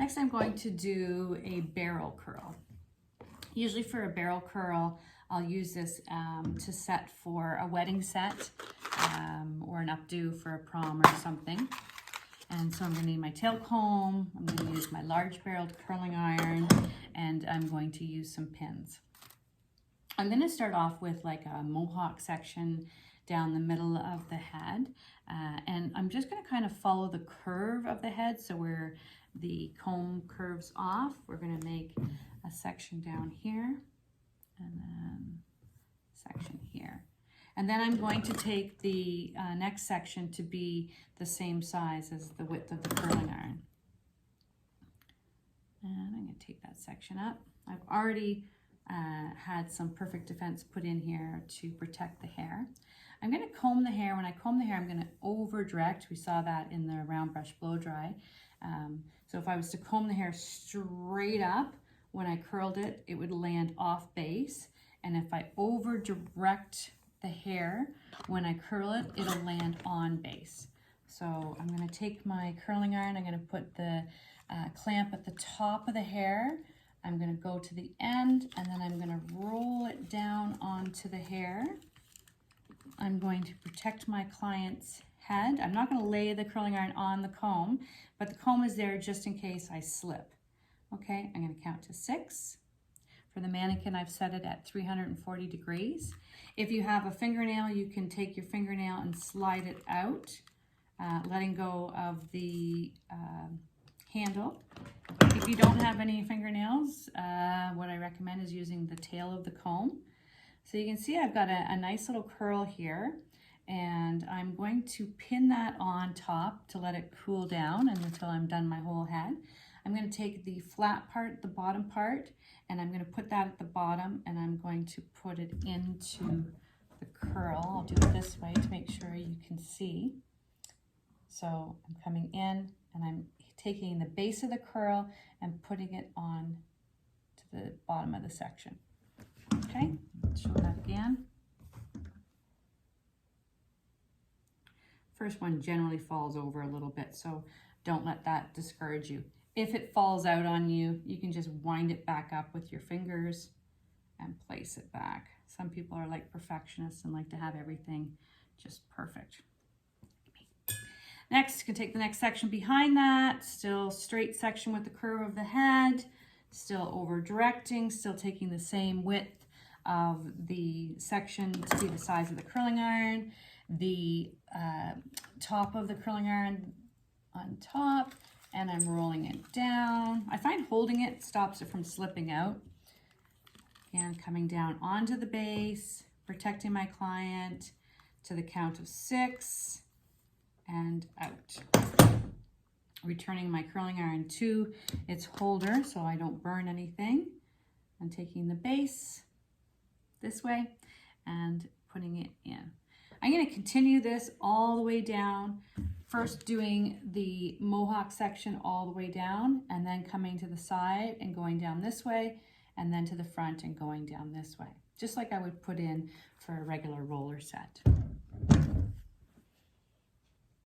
Next, I'm going to do a barrel curl. Usually for a barrel curl, I'll use this to set for a wedding set or an updo for a prom or something. And so I'm going to need my tail comb, I'm going to use my large barreled curling iron, and I'm going to use some pins. I'm going to start off with like a mohawk section down the middle of the head, and I'm just going to kind of follow the curve of the head. So where the comb curves off, we're going to make a section down here and then a section here. And then I'm going to take the next section to be the same size as the width of the curling iron. And I'm going to take that section up. I've already had some Perfect Defense put in here to protect the hair. I'm going to comb the hair. When I comb the hair, I'm going to over direct. We saw that in the round brush blow dry. So if I was to comb the hair straight up, when I curled it, it would land off base. And if I over direct the hair, when I curl it, it'll land on base. So I'm going to take my curling iron, I'm going to put the clamp at the top of the hair, I'm going to go to the end, and then I'm going to roll it down onto the hair. I'm going to protect my client's head. I'm not going to lay the curling iron on the comb, but the comb is there just in case I slip. Okay, I'm going to count to 6. For the mannequin, I've set it at 340 degrees. If you have a fingernail, you can take your fingernail and slide it out, letting go of the handle. If you don't have any fingernails, what I recommend is using the tail of the comb. So you can see I've got a nice little curl here, and I'm going to pin that on top to let it cool down and until I'm done my whole head. I'm going to take the flat part, the bottom part, and I'm going to put that at the bottom, and I'm going to put it into the curl. I'll do it this way to make sure you can see. So I'm coming in and I'm taking the base of the curl and putting it on to the bottom of the section. Okay, let's show that again. First one generally falls over a little bit, so don't let that discourage you. If it falls out on you, you can just wind it back up with your fingers and place it back. Some people are like perfectionists and like to have everything just perfect. Next, you can take the next section behind that, still straight section with the curve of the head, still over directing, still taking the same width of the section to be the size of the curling iron, the top of the curling iron on top, and I'm rolling it down. I find holding it stops it from slipping out. And coming down onto the base, protecting my client to the count of 6 and out. Returning my curling iron to its holder so I don't burn anything. I'm taking the base this way and putting it in. I'm going to continue this all the way down, first doing the mohawk section all the way down, and then coming to the side and going down this way, and then to the front and going down this way, just like I would put in for a regular roller set.